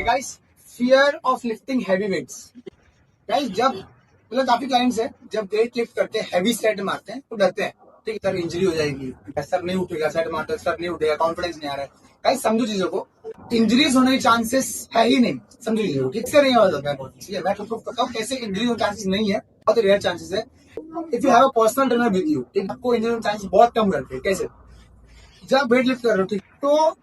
Guys, fear of lifting heavy weights. Guys, जब मतलब काफी क्लाइंट्स है जब वेट लिफ्ट करते हैं, हैवी सेट मारते हैं तो डरते हैं, ठीक है सर इंजरी हो जाएगी, सर नहीं उठेगा, सेट मारते सर नहीं उठेगा, कॉन्फिडेंस नहीं आ रहा है। गाइस समझो चीजों को, इंजरीज होने के चांसेस है ही नहीं। समझो चीजों को, ठीक से नहीं हो सकता है। ठीक है, मैं तो बताऊँ कैसे इंजरी होने चांसेस नहीं है, बहुत रेयर चांसेस है। If you have a personal trainer with you, ठीक, आपको इंजरी होने चांसेस बहुत कम करते हैं। कैसे? जब वेट लिफ्ट कर रहे हो, ठीक, तो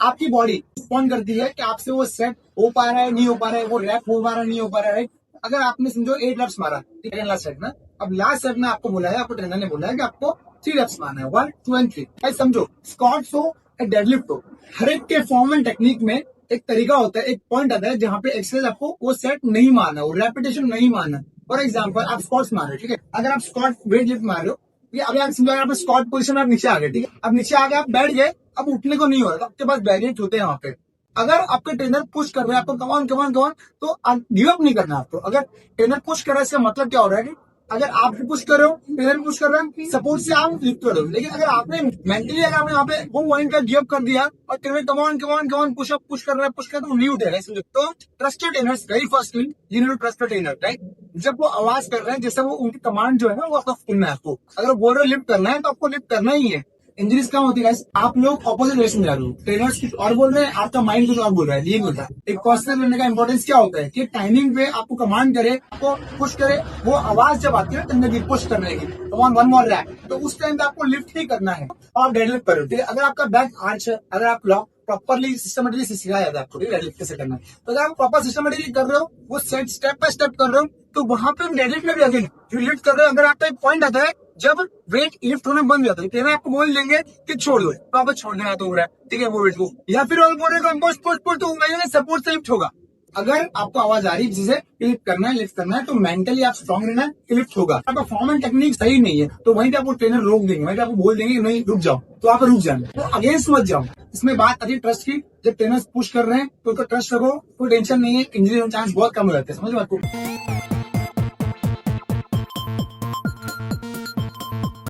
आपकी बॉडी रिस्पॉन्ड करती है कि आपसे वो सेट हो पा रहा है नहीं हो पा रहा है, वो रैप हो पा रहा है नहीं हो पा रहा है। अगर आपने समझो 8 रेप्स मारा लास्ट सेट में, अब लास्ट सेट में आपको बोला है, आपको ट्रेनर ने बोला है कि आपको 3 रेप्स मारना है, 1, 2 and 3। समझो, स्क्वाट्स हो या डेडलिफ्ट हो, हर एक के फॉर्म एंड टेक्निक में एक तरीका होता है, एक पॉइंट आता है जहाँ पे एक्सरसाइज आपको वो सेट नहीं मारना, वो रेपिटेशन नहीं मारना। फॉर एग्जाम्पल, आप स्क्वाट्स मार रहे हो, ठीक है, अगर आप स्क्वाट वेट लिफ्ट मार रहे हो, अभी आप समझो अगर आप स्क्वाट पोजीशन में आप नीचे आ गए, ठीक है, अब नीचे आ गए, आप बैठ गए, अब उठने को नहीं हो रहा, तो आपके पास बैरियर्स होते हैं वहां पे। अगर आपके ट्रेनर पुश कर रहे हैं आपको, कमान कमान कमान, तो गिव अप नहीं करना आपको। अगर ट्रेनर पुश कर रहा है, इसका मतलब क्या हो रहा है कि अगर आप पुश कर रहे हो, ट्रेनर पुश कर रहा है, सपोर्ट से आप लिफ्ट कर रहे हो। लेकिन अगर आपने मेंटली अगर आपने वहां पे वो पॉइंट का गिव अप कर दिया और ट्रेनर कमान कमान कमान पुश अप पुश कर रहा है, पुश कर रहा है, तो नहीं उठेगा। समझो, तो trusted trainer, very first thing you need to trust trainer, right. जब वो आवाज कर रहे हैं, जैसे वो उनकी कमांड जो है ना, वो आपको सुनना है। आपको अगर बोल रहे लिफ्ट करना है तो आपको लिफ्ट करना ही है। इंजरीज कम होती है, आप लोग ऑपोजिट डायरेक्शन जा रहे हो, ट्रेनर्स कुछ और बोल रहे हैं, आपका माइंड कुछ और बोल रहा है, ये बोलता है। एक पर्सनल बनने का इंपॉर्टेंस क्या होता है कि टाइमिंग पे आपको कमांड करे, आपको पुश करे, वो आवाज जब आती है अंदर की पुश करने की, वन मोर रैप, तो उस टाइम पे आपको लिफ्ट ही करना है और डेडलिफ्ट करो। ठीक है, अगर आपका बैक आर्च है, अगर आप प्रॉपरली सिस्टमेटिकली सिखाया जाता है आपको डेडलिफ्ट कैसे करना है, तो अगर आप प्रॉपर सिस्टमेटिकली कर रहे हो, वो सेट स्टेप बाय स्टेप कर रहे हो, तो वहां पे डेडलिफ्ट में भी अगेन जो लिफ्ट कर रहे हो, अगर आपका एक पॉइंट आता है जब वेट लिफ्ट होना बंद हो जाता है, ट्रेनर आपको बोल देंगे कि छोड़ दो, तो आप छोड़ने का तो हो रहा है, ठीक है, वो वेट को, या फिर और बोल रहे तो सपोर्ट से लिफ्ट होगा। अगर आपको आवाज आ रही है जिसे लिफ्ट करना है, तो मेंटली आप स्ट्रांग रहना है कि लिफ्ट होगा। आपका फॉर्म एंड टेक्निक सही नहीं है, तो वहीं पे आपको ट्रेनर रोक देंगे, वहीं पे आपको बोल देंगे कि नहीं रुक जाओ, तो आप रुक जाना, तो अगेंस्ट मत जाओ। इसमें बात आती है ट्रस्ट की, जब ट्रेनर्स पुश कर रहे हैं तो उनको ट्रस्ट रखो, कोई टेंशन नहीं है, इंजरी होने चांस बहुत कम हो जाते हैं। समझ बात को।